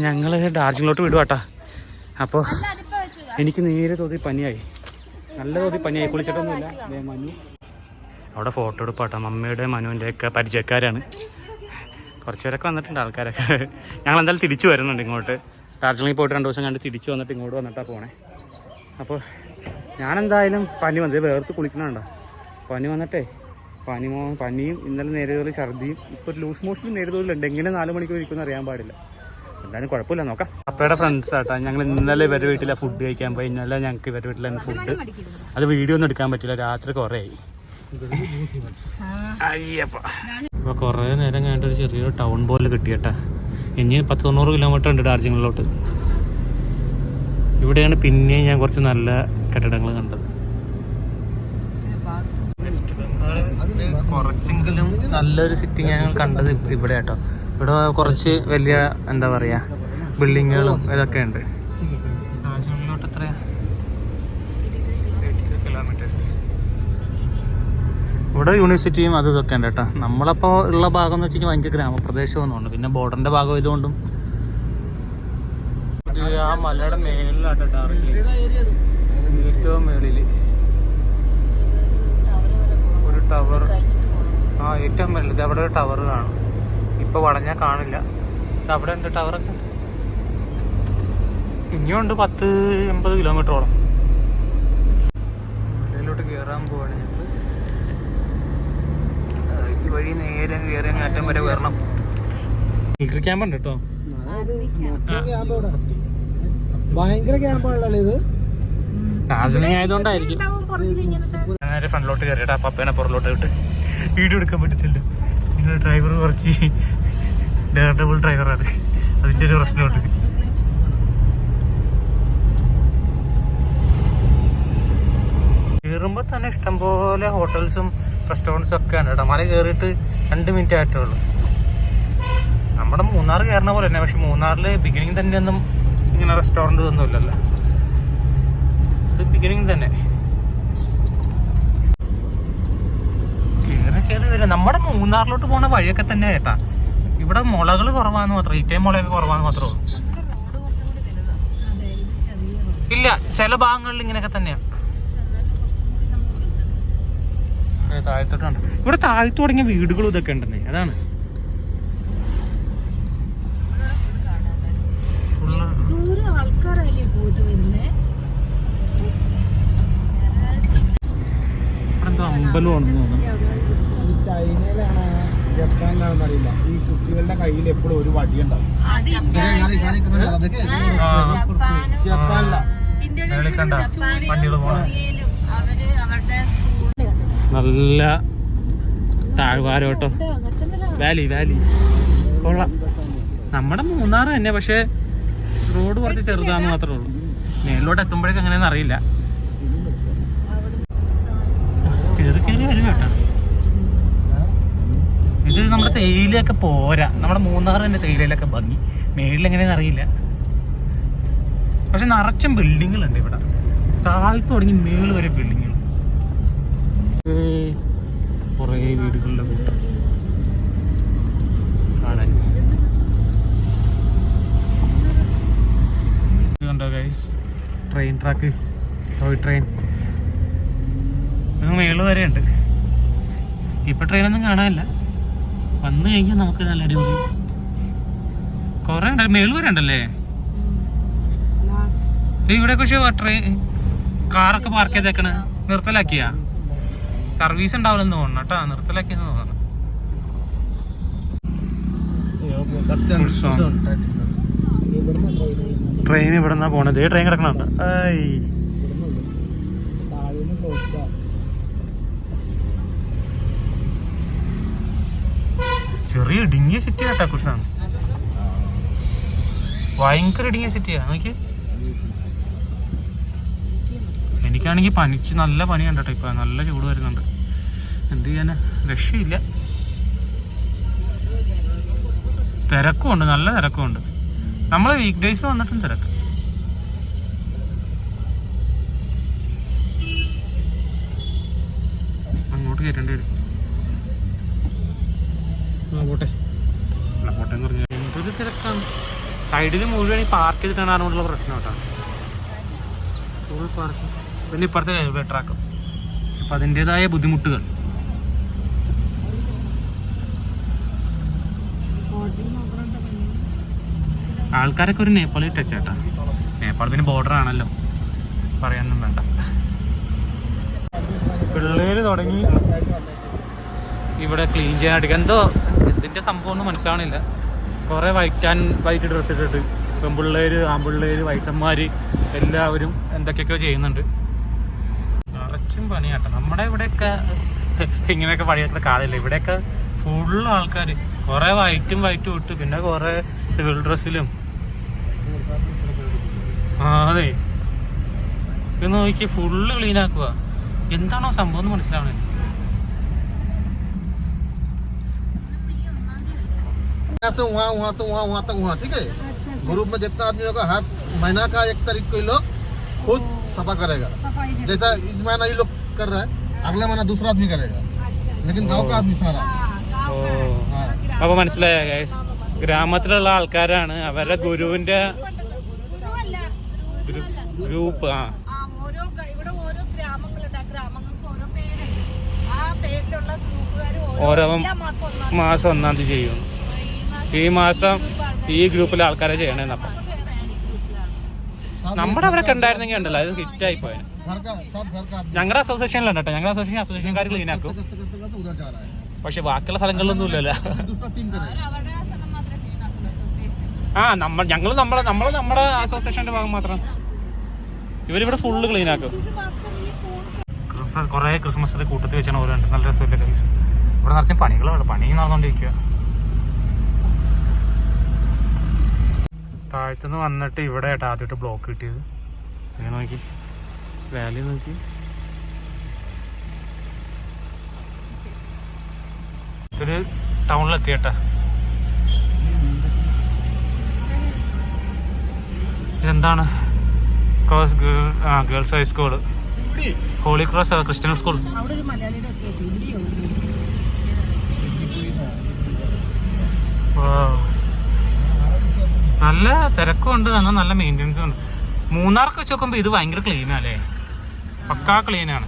ഞങ്ങൾ ഡാർജിലിങ്ങിലോട്ട് വിടുവാട്ടാ. അപ്പോൾ എനിക്ക് നേരെ തോതി പനിയായി, നല്ല തോതി പനിയായി. കുളിച്ചിട്ടൊന്നുമില്ല. മനു അവിടെ ഫോട്ടോ എടുപ്പാട്ടാ. മമ്മിയുടെ മനുവിൻ്റെ ഒക്കെ പരിചയക്കാരാണ്. കുറച്ച് പേരൊക്കെ വന്നിട്ടുണ്ട് ആൾക്കാരൊക്കെ. ഞങ്ങൾ എന്തായാലും തിരിച്ചു വരുന്നുണ്ട് ഇങ്ങോട്ട്. ഡാർജിലിങ്ങിൽ പോയിട്ട് 2 ദിവസം കണ്ട് തിരിച്ചു വന്നിട്ട് ഇങ്ങോട്ട് വന്നിട്ടാണ് പോണേ. അപ്പോൾ ഞാനെന്തായാലും പനി വന്നത് വേർത്ത് കുളിക്കണുണ്ടോ. പനി വന്നിട്ടേ പനിയും ഇന്നലെ നേരെ തോതിൽ ഛർദിയും ഇപ്പോൾ ഒരു ലൂസ് മോഷനും നേരെ തോതിലുണ്ട്. എങ്ങനെ 4 മണിക്കൂർ ഇരിക്കുമെന്ന് അറിയാൻ പാടില്ല. എന്തായാലും കുഴപ്പമില്ല, നോക്കാം. അപ്പയുടെ ഫ്രണ്ട്സ് ആട്ടാ. ഞങ്ങൾ ഇന്നലെ ഇവരുടെ വീട്ടിലാണ് ഫുഡ് കഴിക്കാൻ പോയി. ഇന്നലെ ഞങ്ങൾക്ക് ഇവരുടെ വീട്ടിലാണ് ഫുഡ്. അത് വീഡിയോ ഒന്നും എടുക്കാൻ പറ്റില്ല, രാത്രി കുറേ ആയി. അയ്യപ്പ ഇപ്പോൾ കുറേ നേരം കഴിഞ്ഞിട്ട് ഒരു ചെറിയൊരു ടൗൺ പോലെ കിട്ടിയേട്ടാ. ഇനി 190 കിലോമീറ്റർ ഉണ്ട് ഡാർജിലിങ്ങിലോട്ട്. ഇവിടെയാണ് പിന്നെയും ഞാൻ കുറച്ച് നല്ല കെട്ടിടങ്ങൾ കണ്ടത്. കുറച്ചെങ്കിലും നല്ലൊരു സിറ്റി ഞങ്ങൾ കണ്ടത് ഇവിടെ കേട്ടോ. ഇവിടെ കുറച്ച് വലിയ എന്താ പറയുക ബിൽഡിങ്ങുകളും ഇതൊക്കെ ഉണ്ട്. ഡാർജിലിങ്ങിലോട്ട് എത്രയാ? 80 കിലോമീറ്റേഴ്സ്. ഇവിടെ യൂണിവേഴ്സിറ്റിയും അതും ഇതൊക്കെ ഉണ്ട് കേട്ടോ. നമ്മളപ്പോൾ ഉള്ള ഭാഗം എന്ന് വെച്ച് കഴിഞ്ഞാൽ ഭയങ്കര ഗ്രാമപ്രദേശമൊന്നുമുണ്ട്. പിന്നെ ബോർഡറിൻ്റെ ഭാഗം ഇതുകൊണ്ടും. ഇത് ആ മലയുടെ മേളിലാട്ടോ ഡാർജിലിംഗ്, ഏറ്റവും മേളിൽ ഒരു ടവർ. ഏറ്റവും മേളിൽ ഇത് അവിടെ ഒരു ടവർ കാണും. ഇപ്പോൾ വളഞ്ഞാൽ കാണില്ല. ഇത് അവിടെ ഉണ്ട് ടവറൊക്കെ. ഇനിയുണ്ട് 10-80 കിലോമീറ്ററോളം. മലയിലോട്ട് കയറാൻ പോവാണ് ഞങ്ങൾ. ഈ വഴി നേരെ കയറി അറ്റം വരെ കയറണം. മിലിറ്ററി ക്യാമ്പ് ഉണ്ട് കേട്ടോ. ഭയങ്കര ക്യാമ്പാണല്ലോ ഇത്. ഡാർജിലിംഗ് ആയതുകൊണ്ടായിരിക്കും. നേരെ ഫ്രണ്ടിലോട്ട് കയറിയിട്ട് ആ പപ്പേനെ പുറകിലോട്ട് വിട്ട് വീഡിയോ എടുക്കാൻ പറ്റത്തില്ല. നിങ്ങളുടെ ഡ്രൈവർ കുറച്ച് ഡെയർഡബിൾ ഡ്രൈവറാണ്, അതിൻ്റെ ഒരു പ്രശ്നമുണ്ട്. കയറുമ്പോൾ തന്നെ ഇഷ്ടംപോലെ ഹോട്ടൽസും റെസ്റ്റോറൻറ്റ്സും ഒക്കെ ആണ് കേട്ടോ. മല കയറിയിട്ട് 2 മിനിറ്റ് ആയിട്ടേ ഉള്ളൂ. നമ്മുടെ മൂന്നാർ കയറുന്ന പോലെ തന്നെ. പക്ഷെ മൂന്നാറിൽ ബിഗിനിങ് തന്നെ ഒന്നും ഇങ്ങനെ റെസ്റ്റോറൻറ്റ് ഒന്നും ഇല്ലല്ലോ. ഇത് ബിഗിനിങ് തന്നെ കയറി വരും. നമ്മുടെ മൂന്നാറിലോട്ട് പോണ വഴിയൊക്കെ തന്നെ കേട്ടാ. ഇവിടെ മുളകൾ കുറവാന്ന് മാത്രം, ഇറ്റയും മുളയൊക്കെ കുറവാന്ന് മാത്രമേ ഉള്ളൂ. ഇല്ല, ചില ഭാഗങ്ങളിൽ ഇങ്ങനെയൊക്കെ തന്നെയാ. താഴത്തോട്ടുണ്ട്. ഇവിടെ താഴത്ത് തുടങ്ങിയ വീടുകളും ഇതൊക്കെ ഉണ്ടെന്നേ, അതാണ്. ഇവിടെ അമ്പലം ഉണ്ടെന്ന് തോന്നുന്നു. ചൈനയിലാണ് ജപ്പാനിലാണെന്ന് അറിയില്ല. ഈ കുട്ടികളുടെ കയ്യിൽ എപ്പോഴും ഒരു വടിയുണ്ടാവും. ജപ്പാനില നല്ല താഴ്വാരോട്ടോ. വാലി കൊള്ളാം. നമ്മുടെ മൂന്നാർ തന്നെ, പക്ഷെ റോഡ് കുറച്ച് ചെറുതാന്ന് മാത്രമേ ഉള്ളൂ. മേളിലോട്ട് എത്തുമ്പോഴേക്കും എങ്ങനെയാണെന്ന് അറിയില്ല. കയറി വരും കേട്ടോ. ഇത് നമ്മുടെ തേയിലയൊക്കെ പോരാ. നമ്മുടെ മൂന്നാർ തന്നെ തേയിലയിലൊക്കെ ഭംഗി. മേളിലെങ്ങനെയാണെന്ന് അറിയില്ല. പക്ഷെ നിറച്ചും ബിൽഡിങ്ങുകളുണ്ട് ഇവിടെ. താഴത്ത് തുടങ്ങി മേളിൽ വരെ ബിൽഡിങ്ങുകൾ. കുറേ വീടുകളുടെ കൂട്ടം കാണാൻ. കണ്ടോ guys, train track, toy train മേള് വരെ ഉണ്ട്. ഇപ്പൊ ട്രെയിനൊന്നും കാണാനില്ല. വന്നു കഴിഞ്ഞാൽ നമുക്ക് നല്ല അടിപൊളി കൊറേ ഉണ്ട്. മേള് വരെ ഉണ്ടല്ലേ. ഇവിടെ പക്ഷെ ട്രെയിൻ കാറൊക്കെ പാർക്ക് ചെയ്തേക്കണ നിർത്തലാക്കിയാ. സർവീസ് ഉണ്ടാവില്ലെന്ന് തോന്നണം കേട്ടോ. നിർത്തലാക്കിയെന്ന് തോന്നണം. ട്രെയിൻ ഇവിടെ നിന്നാ പോണത്. ട്രെയിൻ കിടക്കണുണ്ട്. ചെറിയ ഇടുങ്ങിയ സിറ്റി കേട്ടാ കുറിച്ചാണ്. ഭയങ്കര ഇടുങ്ങിയ സിറ്റിയാ. നോക്കി, എനിക്കാണെങ്കിൽ പനിച്ച് നല്ല പനി കണ്ടോ. ഇപ്പൊ നല്ല ചൂട് വരുന്നുണ്ട്. എന്ത് ചെയ്യാന്, രക്ഷയില്ല. തിരക്കും ഉണ്ട്, നല്ല തിരക്കും ഉണ്ട്. നമ്മള് വീക്ക് ഡേയ്സിൽ വന്നിട്ടും തിരക്ക്. അങ്ങോട്ട് കയറ്റേണ്ടി വരും. പോട്ടെ പോട്ടെ എന്ന് പറഞ്ഞാൽ എന്തൊരു തിരക്കാണ്. സൈഡിൽ മുഴുവൻ ഈ പാർക്ക് ചെയ്തിട്ടാണ് അറിവുള്ള പ്രശ്നം കേട്ടോ. Full park. പിന്നെ ഇപ്പുറത്തെ റെയിൽവേ ട്രാക്കും. അപ്പം അതിൻ്റെതായ ബുദ്ധിമുട്ടുകൾ. ആൾക്കാരൊക്കെ ഒരു നേപ്പാളി ടച്ച് ചേട്ടാ. നേപ്പാൾ പിന്നെ ബോർഡർ ആണല്ലോ, പറയാനൊന്നും വേണ്ട. പിള്ളേര് തുടങ്ങി ഇവിടെ ക്ലീൻ ചെയ്യാനായിട്ട്. എന്തോ ഇതിൻ്റെ സംഭവം ഒന്നും മനസ്സിലാവണില്ല. കുറേ വൈറ്റ് ഡ്രസ്സ് ഇട്ടിട്ട് പെൺപിള്ളേര്, ആൺപിള്ളേര്, വയസ്സന്മാർ എല്ലാവരും എന്തൊക്കെയൊക്കെയോ ചെയ്യുന്നുണ്ട്. നിറച്ചും പണിയാട്ടോ. നമ്മുടെ ഇവിടെയൊക്കെ ഇങ്ങനെയൊക്കെ പണിയായിട്ടുള്ള കാലമില്ല. ഇവിടെയൊക്കെ ഫുള്ള് ആൾക്കാർ, കുറേ വൈറ്റും ഇട്ട്, പിന്നെ കുറേ സിവിൽ ഡ്രസ്സിലും. അതെ, ഇത് നോക്കി ഫുള്ള് ക്ലീൻ ആക്കുക. എന്താണോ സംഭവം എന്ന് മനസ്സിലാവണേ. से वहाँ तक वहाँ, ठीक है। ग्रुप में जितना आदमी होगा, हर महीना का 1 तारीख को ये लोग खुद सफा करेगा। जैसा इस महीना ये लोग कर रहा है, अगले महीना दूसरा आदमी करेगा, लेकिन गांव का आदमी सारा। അപ്പൊ മനസ്സിലായ ഗ്രാമത്തിലുള്ള ആൾക്കാരാണ്. അവരുടെ ഗുരുവിന്റെ ഗ്രൂപ്പ്. ഓരോ മാസം 1-ാം തീയതി ചെയ്യും. ഈ മാസം ഈ ഗ്രൂപ്പിലെ ആൾക്കാരെ ചെയ്യണേന്നപ്പം നമ്മുടെ അവിടെ ഉണ്ടായിരുന്നെങ്കിൽ ഉണ്ടല്ലോ, അത് ഹിറ്റായി പോയത്. ഞങ്ങളുടെ അസോസിയേഷനിലുണ്ട് കേട്ടോ. ഞങ്ങളുടെ അസോസിയേഷൻകാർ ക്ലീൻ ആക്കും. പക്ഷെ ബാക്കിയുള്ള സ്ഥലങ്ങളിലൊന്നും ഇല്ലല്ലോ. നമ്മുടെ അസോസിയേഷന്റെ ഭാഗം മാത്രം. ഇവരിവിടെ ഫുള്ള് ക്ലീൻ ആക്കും. കുറെ ക്രിസ്മസ് കൂട്ടത്തിൽ വെച്ചാണ് ഓരോ. നല്ല രസമില്ല ഗൈസ്. ഇവിടെ നിറച്ചും പണികളുണ്ട്. പണി നടന്നുകൊണ്ടിരിക്കുക. താഴത്തുനിന്ന് വന്നിട്ട് ഇവിടെ ആയിട്ട് ആദ്യമായിട്ട് ബ്ലോക്ക് കിട്ടിയത്. ഇങ്ങനെ നോക്കി, വാലി നോക്കി. ഇതൊരു ടൗണിലെത്തിയേട്ടാ. ഇതെന്താണ്? Cross girls high school, holy cross Christian school. നല്ല തിരക്കും ഉണ്ട്, എന്നാൽ നല്ല മെയിൻ്റെനൻസും ഉണ്ട്. മൂന്നാർക്ക് വെച്ച് നോക്കുമ്പോൾ ഇത് ഭയങ്കര ക്ലീനല്ലേ, പക്കാ ക്ലീനാണ്.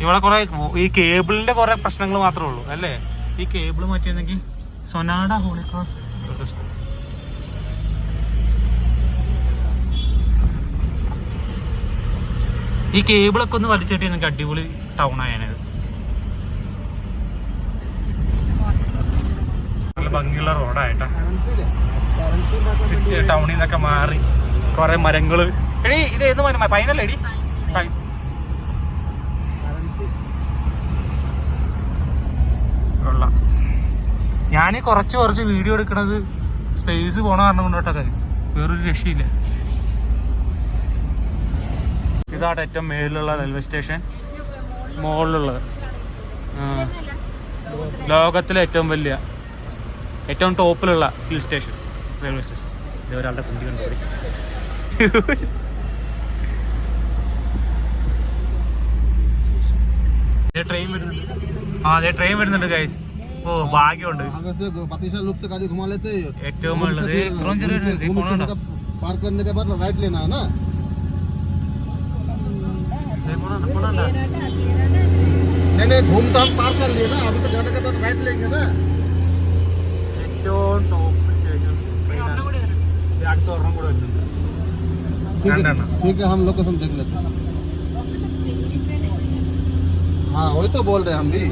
ഇവിടെ കുറെ ഈ കേബിളിന്റെ കുറെ പ്രശ്നങ്ങൾ മാത്രമേ ഉള്ളൂ അല്ലേ. ഈ കേബിൾ മാറ്റിയിരുന്നെങ്കിൽ സൊനാഡ ഹോളി ക്രോസ് ഈ കേബിളൊക്കെ ഒന്ന് വലിച്ചിട്ടിരുന്നെങ്കിൽ അടിപൊളി ടൗൺ ആയാനത്. നല്ല ഭംഗിയുള്ള റോഡായിട്ടാ. ടൗണിൽ നിന്നൊക്കെ മാറി കുറെ മരങ്ങള്. എടി ഇത് ഏത് പൈനല്ലേ എടി? കൊള്ളാം. ഞാൻ കുറച്ച് വീഡിയോ എടുക്കണത് സ്പേസ് പോണ കാരണം കൊണ്ട് കേട്ടോ ഗൈസ്, വേറൊരു രക്ഷയില്ല. ഇതാണ് ഏറ്റവും മേളിലുള്ള റെയിൽവേ സ്റ്റേഷൻ, മുകളിലുള്ളത്. ലോകത്തിലെ ഏറ്റവും ടോപ്പിലുള്ള ഹിൽ സ്റ്റേഷൻ റെയിൽവേ സ്റ്റേഷൻ. ഇത് ഒരാളുടെ കുണ്ടി കണ്ടു. ട്രെയിൻ വരുന്നുണ്ട്. അതെ, ട്രെയിൻ വരുന്നുണ്ട് ഗൈസ്. ഓ ഭാഗ്യമുണ്ട്. ഏറ്റവും ഉള്ളത് ഏറ്റവും ടോപ്പ് സ്റ്റേഷൻ. അടുത്ത ഒരെണ്ണം കൂടെ വരുന്നുണ്ട്. हम लोकेशन देख लेते हैं. हाँ वही तो बोल रहे हैं हम भी.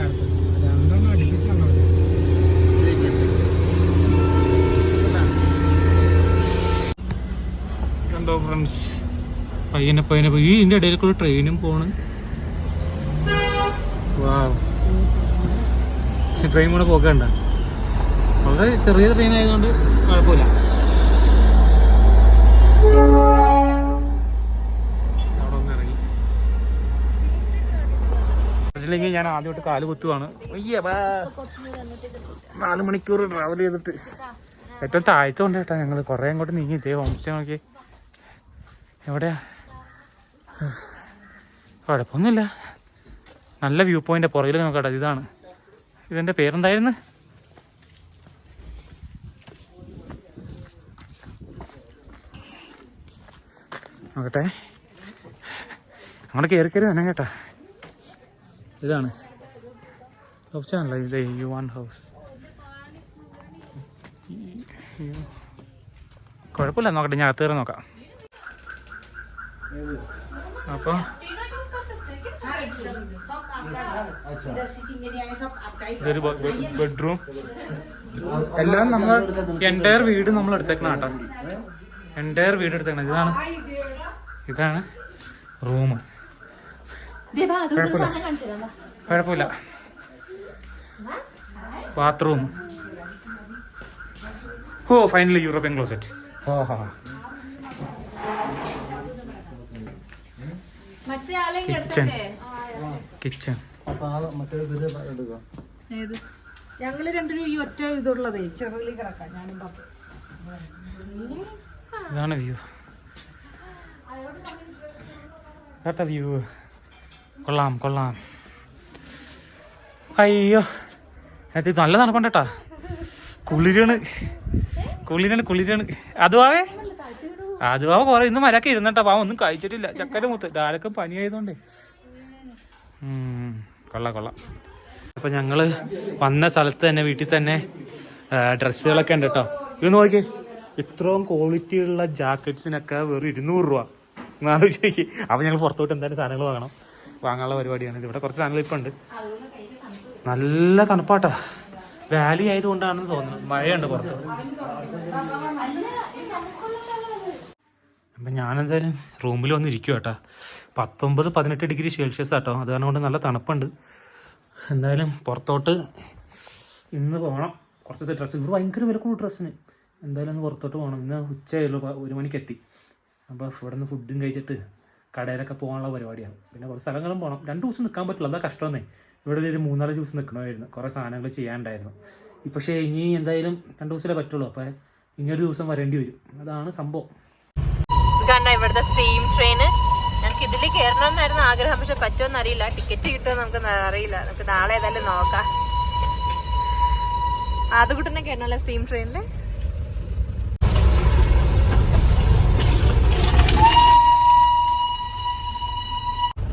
കണ്ടോ ഫ്രണ്ട്സ്, പയ്യനെ ഈ ഇതിൻ്റെ ഇടയിൽ കൂടെ ട്രെയിനും പോണ്. ട്രെയിൻ കൂടെ പോക്കണ്ട. വളരെ ചെറിയ ട്രെയിൻ ആയതുകൊണ്ട് കുഴപ്പമില്ല. അവിടെ ഒന്ന് ഇറങ്ങി മനസ്സിലെങ്കിൽ ഞാൻ ആദ്യമായിട്ട് കാല് കുത്തുവാണ്. 4 മണിക്കൂർ ട്രാവൽ ചെയ്തിട്ട് ഏറ്റവും താഴ്ത്തുണ്ട് കേട്ടോ. ഞങ്ങൾ കുറേ അങ്ങോട്ട് നീങ്ങി. ഇതേ ഹോം സ്റ്റേ നോക്കി. എവിടെയാ? കുഴപ്പമൊന്നുമില്ല, നല്ല വ്യൂ പോയിന്റ്. പുറകിൽ നോക്കട്ടെ, ഇതാണ്. ഇതിൻ്റെ പേരെന്തായിരുന്നു? നോക്കട്ടെ, അങ്ങോട്ട് കയറി തന്നെ കേട്ടാ. ഇതാണ് ഓപ്ഷനല്ല, ഇത് യുവാൻ ഹൗസ്. കുഴപ്പമില്ല, നോക്കട്ടെ, ഞാൻ അകത്ത് കയറി നോക്കാം. അപ്പോൾ ഇതൊരു ബെഡ്റൂം. എല്ലാം നമ്മൾ എൻ്റയർ വീട് നമ്മൾ എടുത്തേക്കണം കേട്ടോ, എൻ്റയർ വീട് എടുത്തേക്കണം. ഇതാണ് റൂം. കുഴപ്പമില്ല. Bathroom. Oh finally European closet. ഓഹോ, കിച്ചൺ. ഞങ്ങള് രണ്ടുപേരും ഈ ഒറ്റ ഇതുള്ളതേ ചെറുതിൽ കിടക്കാം. ഞാനും ഇതാണ് വ്യൂ. കേട്ട വ്യൂ. കൊള്ളാം കൊള്ളാം. അയ്യോ അത് നല്ല തണുപ്പുണ്ട് കേട്ടാ. കുളിരാണ്. അതുവാ കുറെ ഇന്ന് മരക്കെ ഇരുന്നട്ടാ. പാവം ഒന്നും കഴിച്ചിട്ടില്ല. ചക്കര മുത്ത് ഡാലൊക്കെ പനിയായതുകൊണ്ടേ. കൊള്ളാം. അപ്പൊ ഞങ്ങള് വന്ന സ്ഥലത്ത് തന്നെ വീട്ടിൽ തന്നെ ഡ്രസ്സുകളൊക്കെ ഉണ്ട് കേട്ടോ. ഇത് നോക്കി, ഇത്രയും ക്വാളിറ്റി ഉള്ള ജാക്കറ്റ്സിനൊക്കെ വെറും 200 രൂപ. ആലോചിക്ക്. അപ്പൊ ഞങ്ങൾ പുറത്തോട്ട് എന്തായാലും സാധനങ്ങൾ വാങ്ങാനുള്ള പരിപാടിയാണ്. ഇവിടെ കുറച്ച് സാധനങ്ങൾ ഇപ്പൊ ഉണ്ട്. നല്ല തണുപ്പാട്ടാ. വാലി ആയതുകൊണ്ടാണെന്ന് തോന്നുന്നു. മഴയുണ്ട് പുറത്ത്. അപ്പം ഞാനെന്തായാലും റൂമിൽ വന്നിരിക്കും കേട്ടോ. 19-18 ഡിഗ്രി സെൽഷ്യസ് ആട്ടോ. അത് കാരണം കൊണ്ട് നല്ല തണുപ്പുണ്ട്. എന്തായാലും പുറത്തോട്ട് ഇന്ന് പോകണം. കുറച്ച് ഡ്രസ്സ് ഇവിടെ ഭയങ്കര വിലക്കുള്ള ഡ്രസ്സിന്. എന്തായാലും ഒന്ന് പുറത്തോട്ട് പോകണം. ഇന്ന് ഉച്ചയായുള്ളൂ, 1 മണിക്ക് എത്തി. അപ്പോൾ ഇവിടെ നിന്ന് ഫുഡും കഴിച്ചിട്ട് കടയിലൊക്കെ പോകാനുള്ള പരിപാടിയാണ്. പിന്നെ കുറച്ച് സ്ഥലങ്ങളും പോകണം. 2 ദിവസം നിൽക്കാൻ പറ്റില്ല, അതാ കഷ്ടമെന്നേ. ഇവിടെ ഒരു 3-4 ദിവസം നിൽക്കണമായിരുന്നു. കുറേ സാധനങ്ങൾ ചെയ്യാനുണ്ടായിരുന്നു. പക്ഷേ ഇനി എന്തായാലും 2 ദിവസമേ പറ്റുള്ളൂ. അപ്പോൾ ഇനിയൊരു ദിവസം വരേണ്ടി വരും. അതാണ് സംഭവം. കണ്ട ഇവിടുത്തെ സ്റ്റീം ട്രെയിന്. ഞങ്ങൾക്ക് ഇതിൽ കയറണമെന്നായിരുന്നു ആഗ്രഹം, പക്ഷെ പറ്റുമെന്ന് അറിയില്ല. ടിക്കറ്റ് കിട്ടുമെന്ന് നമുക്ക് അറിയില്ല. നമുക്ക് നാളെ ഏതായാലും നോക്കാം. ആദ്യകൂട്ടനെ കയറണല്ലേ സ്റ്റീം ട്രെയിനില്.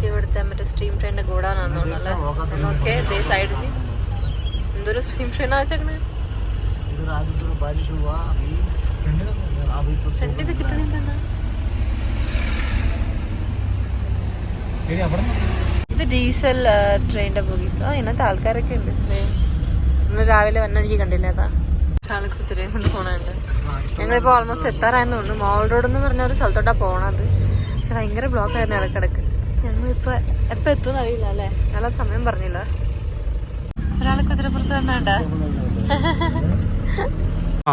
ഇവിടുത്തെ മറ്റേ സ്റ്റീം ട്രെയിനിന്റെ കൂടാനാന്ന് തോന്നുന്നല്ലേ. ഓക്കെ, ഇതേ സൈഡില് എന്തൊരു സ്റ്റീം ട്രെയിനാ വെച്ചേക്കണേ. ഫ്രണ്ടിത് കിട്ടണെന്താ? ഇത് ഡീസൽ ട്രെയിനിന്റെ ബോഗീസ്. ഇന്നത്തെ ആൾക്കാരൊക്കെ ഉണ്ട്. നമ്മള് രാവിലെ വന്നടിക്ക് കണ്ടില്ല. അതാ കാലക്കുത്തിരി പോണുണ്ട്. ഞങ്ങളിപ്പോ ഓൾമോസ്റ്റ് എത്താറായെന്ന് തോന്നുന്നു. മോൾ റോഡ് എന്ന് പറഞ്ഞ ഒരു സ്ഥലത്തോട്ടാ പോണത്. പക്ഷെ ഭയങ്കര ബ്ലോക്ക് ആയിരുന്നു ഇടക്കിടക്ക്. ഞങ്ങളിപ്പോ എപ്പോ എത്തുമെന്ന് അറിയില്ല അല്ലേ. നല്ല സമയം പറഞ്ഞില്ല. ഒരാളെ കുതിരപ്പുറത്ത് തന്നെണ്ട.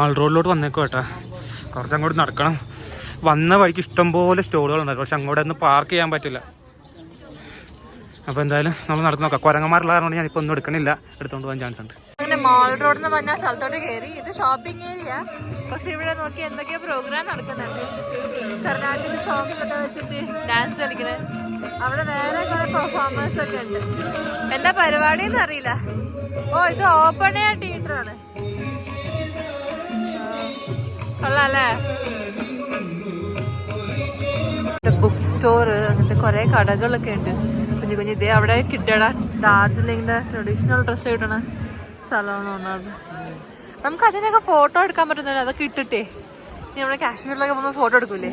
ആൾ റോഡിലോട്ട് വന്നേക്കോ കേട്ടാ. കുറച്ചങ്ങോട്ട് നടക്കണം. വന്ന വഴിക്ക് ഇഷ്ടംപോലെ സ്റ്റോളുകളുണ്ടായിരുന്നു. പക്ഷെ അങ്ങോട്ട് പാർക്ക് ചെയ്യാൻ പറ്റില്ല. അപ്പോൾ എന്തായാലും നമ്മൾ നടന്നു നോക്കാം. കുരങ്ങന്മാരുള്ള കാരണം ഞാനിപ്പോൾ ഒന്നും എടുക്കണില്ല. എടുത്തോണ്ട് പോകാൻ ചാൻസ് ഉണ്ട്. അങ്ങനെ മാൾ റോഡ് എന്ന് പറഞ്ഞ സ്ഥലത്തോട്ട് കയറി. ഇത് ഷോപ്പിംഗ് ഏരിയ. പക്ഷെ ഇവിടെ നോക്കി എന്തൊക്കെയോ പ്രോഗ്രാം നടക്കുന്നുണ്ട്. കർണാടക സോങ്സ് ഒക്കെ വെച്ചിട്ട് ഡാൻസ് കളിക്കണേ. അവിടെ വേറെ കുറെ പെർഫോമേഴ്സ് ഒക്കെ ഉണ്ട്. എന്താ പരിപാടി എന്ന് അറിയില്ല. ഓ, ഇത് ഓപ്പൺ എയർ തിയേറ്റർ ആണ്. കൊള്ളാല്ലേ. ബുക്ക് സ്റ്റോർ, അങ്ങനത്തെ കുറെ കടകളൊക്കെ ഉണ്ട്. കുഞ്ഞു ഇതേ അവിടെ കിട്ടണ ഡാർജിലിങ്ങിന്റെ ട്രഡീഷണൽ ഡ്രസ്സ് കിട്ടണ സ്ഥലമാണ് തോന്നുന്നത്. നമുക്ക് അതിനൊക്കെ ഫോട്ടോ എടുക്കാൻ പറ്റുന്നില്ല. അതൊക്കെ ഇട്ടിട്ടേ നമ്മുടെ കാശ്മീരിലൊക്കെ പോകുമ്പോൾ ഫോട്ടോ എടുക്കൂലേ,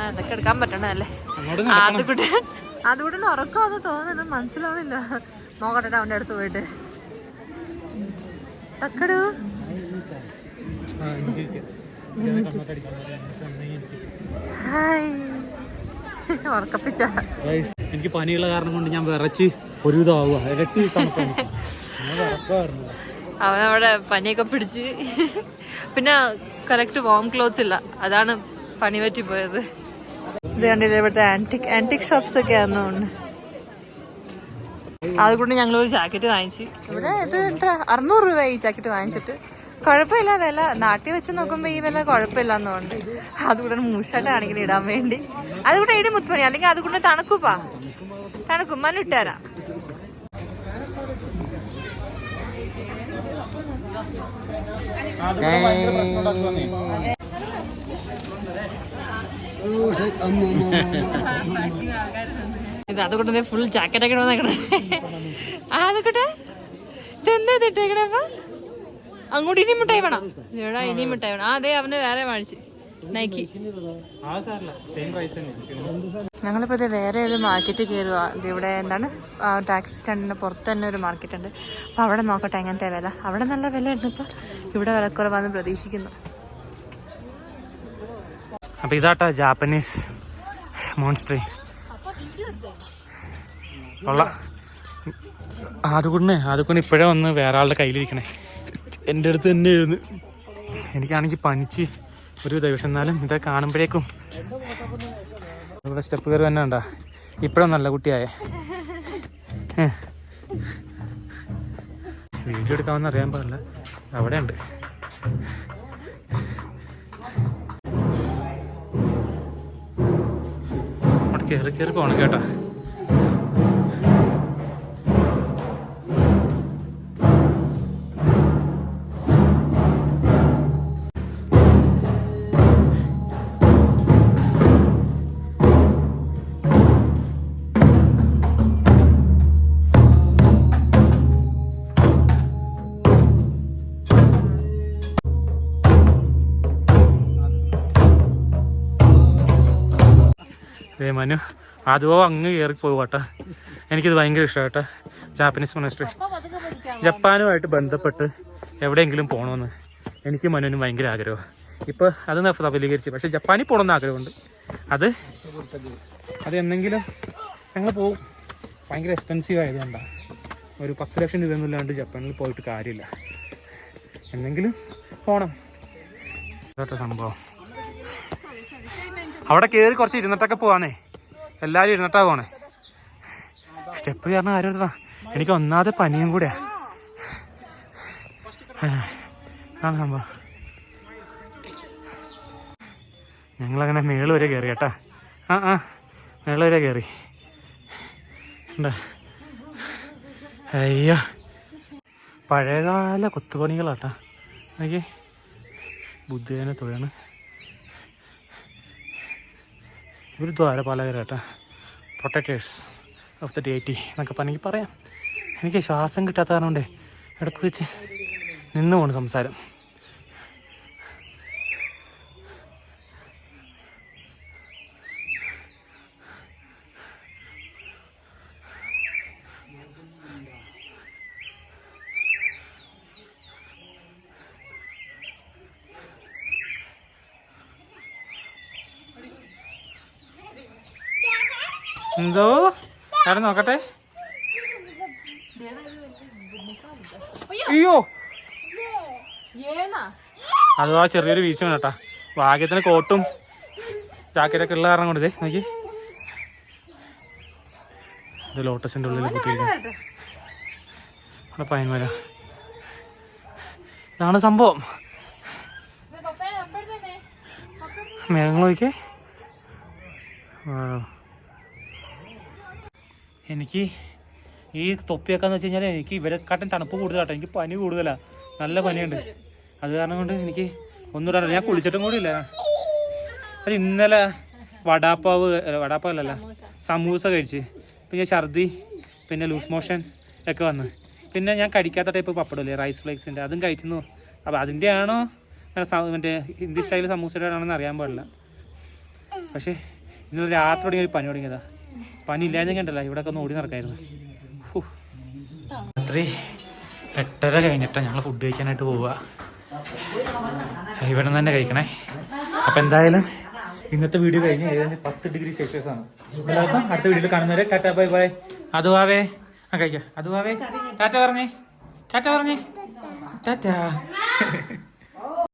അതൊക്കെ എടുക്കാൻ പറ്റണല്ലേ. അതുകൂടെ ഉറക്കമാണെന്ന് തോന്നുന്നു, മനസ്സിലാവില്ല. നോക്കട്ടെ അവൻ്റെ അടുത്ത് പോയിട്ട്. തക്കടു ഹായ്. ഉറക്കപ്പിച്ച എനിക്ക് പനിയുള്ള കാരണം കൊണ്ട് ഞാൻ വിറച്ച് ഒരുവിധമാവുക. ഇരട്ടി അവനവിടെ പനിയൊക്കെ പിടിച്ച്. പിന്നെ കറക്റ്റ് വാം ക്ലോത്ത്സ് ഇല്ല, അതാണ് പനി പറ്റി പോയത്. ഇത് കണ്ടില്ല, ഇവിടുത്തെ ആന്റിക് ഷോപ്സ് ഒക്കെ ആണെന്നുണ്ട്. അതുകൊണ്ട് ഞങ്ങളൊരു ജാക്കറ്റ് വാങ്ങിച്ചു. ഇവിടെ ഇത് എത്ര 600 രൂപ ഈ ജാക്കറ്റ് വാങ്ങിച്ചിട്ട്. കുഴപ്പമില്ല വില. നാട്ടിൽ വെച്ച് നോക്കുമ്പോ ഈ വില കുഴപ്പമില്ല എന്നുണ്ട്. അതുകൂടെ മൂഷായിട്ടാണെങ്കിലും ഇടാൻ വേണ്ടി. അതുകൂടെ ഇടി മുത്തുപണി, അല്ലെങ്കിൽ അതുകൊണ്ട് തണുക്കുപ്പാ. തണുക്കും മല്ലിട്ടുതരാം. ഇത് അതുകൊണ്ട് ഫുൾ ജാക്കറ്റ് ഒക്കെ വന്നേക്കണേ. അതൊക്കെ ഇതെന്താ ഇട്ടേക്കണേപ്പ? അങ്ങോട്ട് ഇനിയും മിഠായി വേണം. ഇവിടെ ഇനിയും മിഠായി വേണം. അതെ അവന് വേറെ മേടിച്ച് നൈക്കി. ഞങ്ങളിപ്പോൾ ഇത് വേറെ ഒരു മാർക്കറ്റ് കയറുക. ഇവിടെ എന്താണ് ടാക്സി സ്റ്റാൻഡിൻ്റെ പുറത്ത് തന്നെ ഒരു മാർക്കറ്റ് ഉണ്ട്. അപ്പോൾ അവിടെ നോക്കട്ടെ എങ്ങനത്തെ വില. അവിടെ നല്ല വിലയായിരുന്നു. ഇപ്പോൾ ഇവിടെ വിലക്കുറവാന്ന് പ്രതീക്ഷിക്കുന്നു. അപ്പൊ ഇതാട്ടാ ജാപ്പനീസ് മോൺസ്റ്ററി ഉള്ള. അതുകൊണ്ട് ഇപ്പോഴേ വന്ന് വേറെ ആളുടെ കയ്യിലിരിക്കണേ. എൻ്റെ അടുത്ത് തന്നെ ആയിരുന്നു. എനിക്കാണെങ്കിൽ പനിച്ച് ഒരു ദിവസം. എന്നാലും ഇതൊക്കെ കാണുമ്പോഴേക്കും ഇവിടെ സ്റ്റെപ്പ് കയറി തന്നെ ഉണ്ടാ. ഇപ്പോഴും നല്ല കുട്ടിയായേ. വീഡിയോ എടുക്കാമെന്ന് അറിയാൻ പാടില്ല. അവിടെ ഉണ്ട്. അവിടെ കയറി കയറി പോകണം കേട്ടാ. മനു അതുവോ അങ്ങ് കയറി പോവാട്ടാ. എനിക്കിത് ഭയങ്കര ഇഷ്ടമാണ് കേട്ടോ. Japanese monastery. ജപ്പാനുമായിട്ട് ബന്ധപ്പെട്ട് എവിടെയെങ്കിലും പോകണമെന്ന് എനിക്ക് മനുവിനും ഭയങ്കര ആഗ്രഹമാണ്. ഇപ്പോൾ അത് സഫലീകരിച്ച്. പക്ഷേ ജപ്പാനിൽ പോകണമെന്ന് ആഗ്രഹമുണ്ട്. അത് എന്നെങ്കിലും ഞങ്ങൾ പോവും. ഭയങ്കര എക്സ്പെൻസീവ് ആയതുകൊണ്ടാണ്. ഒരു 10 ലക്ഷം രൂപയൊന്നും ഇല്ലാണ്ട് ജപ്പാനിൽ പോയിട്ട് കാര്യമില്ല. എന്നെങ്കിലും പോകണം. കേട്ടോ സംഭവം. അവിടെ കയറി കുറച്ച് ഇരുന്നിട്ടൊക്കെ പോവാന്നേ. എല്ലാവരും ഇരുന്നിട്ടാ പോണേ. സ്റ്റെപ്പ് കയറുന്ന കാര്യം എടുത്താ. എനിക്ക് ഒന്നാമത് പനിയും കൂടെയാ. ആണ് സംഭവം. ഞങ്ങളങ്ങനെ മേള് വരെ കയറി കേട്ടാ. മേള് വരെ കയറി. എന്താ അയ്യോ, പഴയകാല കൊത്തുപണികളാട്ടാ. എനിക്ക് ബുദ്ധേനെ തുഴയാണ്. ഇവർ ദ്വാരപാലകരാട്ടാ. പ്രൊട്ടക്ടേഴ്സ് ഓഫ് ദ ഡേറ്റി എന്നൊക്കെ പറഞ്ഞെങ്കിൽ പറയാം. എനിക്ക് ശ്വാസം കിട്ടാത്ത കാരണം കൊണ്ട് ഇടയ്ക്ക് വെച്ച് നിന്ന് പോണ് സംസാരം. എന്തോ അവിടെ നോക്കട്ടെ. അയ്യോ, അത് ആ ചെറിയൊരു വീഴ്ച വേണം കേട്ടാ. ഭാഗ്യത്തിന് കോട്ടും ജാക്കറ്റൊക്കെ ഉള്ള കാരണം കൊണ്ട് നോക്കി. ഇത് ലോട്ടസിന്റെ ഉള്ളിൽ കുത്തിയിരിക്കും. അവിടെ പൈൻമര. ഇതാണ് സംഭവം. മേഘങ്ങൾ നോക്കിയേ. എനിക്ക് ഈ തൊപ്പിയൊക്കെയെന്ന് വെച്ച് കഴിഞ്ഞാൽ എനിക്ക് ഇവരെക്കാട്ടും തണുപ്പ് കൂടുതലാട്ടോ. എനിക്ക് പനി കൂടുതലാണ്. നല്ല പനിയുണ്ട്. അത് കാരണം കൊണ്ട് എനിക്ക് ഒന്നും ഇടാറില്ല. ഞാൻ കുളിച്ചിട്ടും കൂടി ഇല്ല. അത് ഇന്നലെ വടാപ്പാവല്ല സമൂസ കഴിച്ച്. പിന്നെ ഛർദി, പിന്നെ ലൂസ് മോഷൻ ഒക്കെ വന്ന്. പിന്നെ ഞാൻ കഴിക്കാത്ത ടൈപ്പ് പപ്പടമില്ലേ, റൈസ് ഫ്ലേക്സിൻ്റെ, അതും കഴിച്ചു. അപ്പോൾ അതിൻ്റെ ആണോ മറ്റേ ഹിന്ദി സ്റ്റൈൽ സമൂസയുടെ ആണെന്ന് അറിയാൻ പാടില്ല. പക്ഷേ ഇന്നലെ രാത്രി തുടങ്ങിയ ഒരു പനി തുടങ്ങിയതാ. പനി ഇല്ലാതെ കണ്ടല്ല ഇവിടെയൊക്കെ ഒന്ന് ഓടി നടക്കായിരുന്നു. രാത്രി 8:30 കഴിഞ്ഞിട്ടാണ് ഞങ്ങൾ ഫുഡ് കഴിക്കാനായിട്ട് പോവുക. ഇവിടെ നിന്ന് തന്നെ കഴിക്കണേ. അപ്പം എന്തായാലും ഇന്നത്തെ വീഡിയോ കഴിഞ്ഞ് ഏകദേശം 10 ഡിഗ്രി സെൽഷ്യസ് ആണ്. എല്ലാവർക്കും അടുത്ത വീഡിയോയിൽ കാണുന്നവരെ ടാറ്റാ ബൈ ബൈ. അതുവാവേ കഴിക്കാം. അതുവാവേ ടാറ്റ പറഞ്ഞേ. ടാറ്റ പറഞ്ഞേ. ടാറ്റ.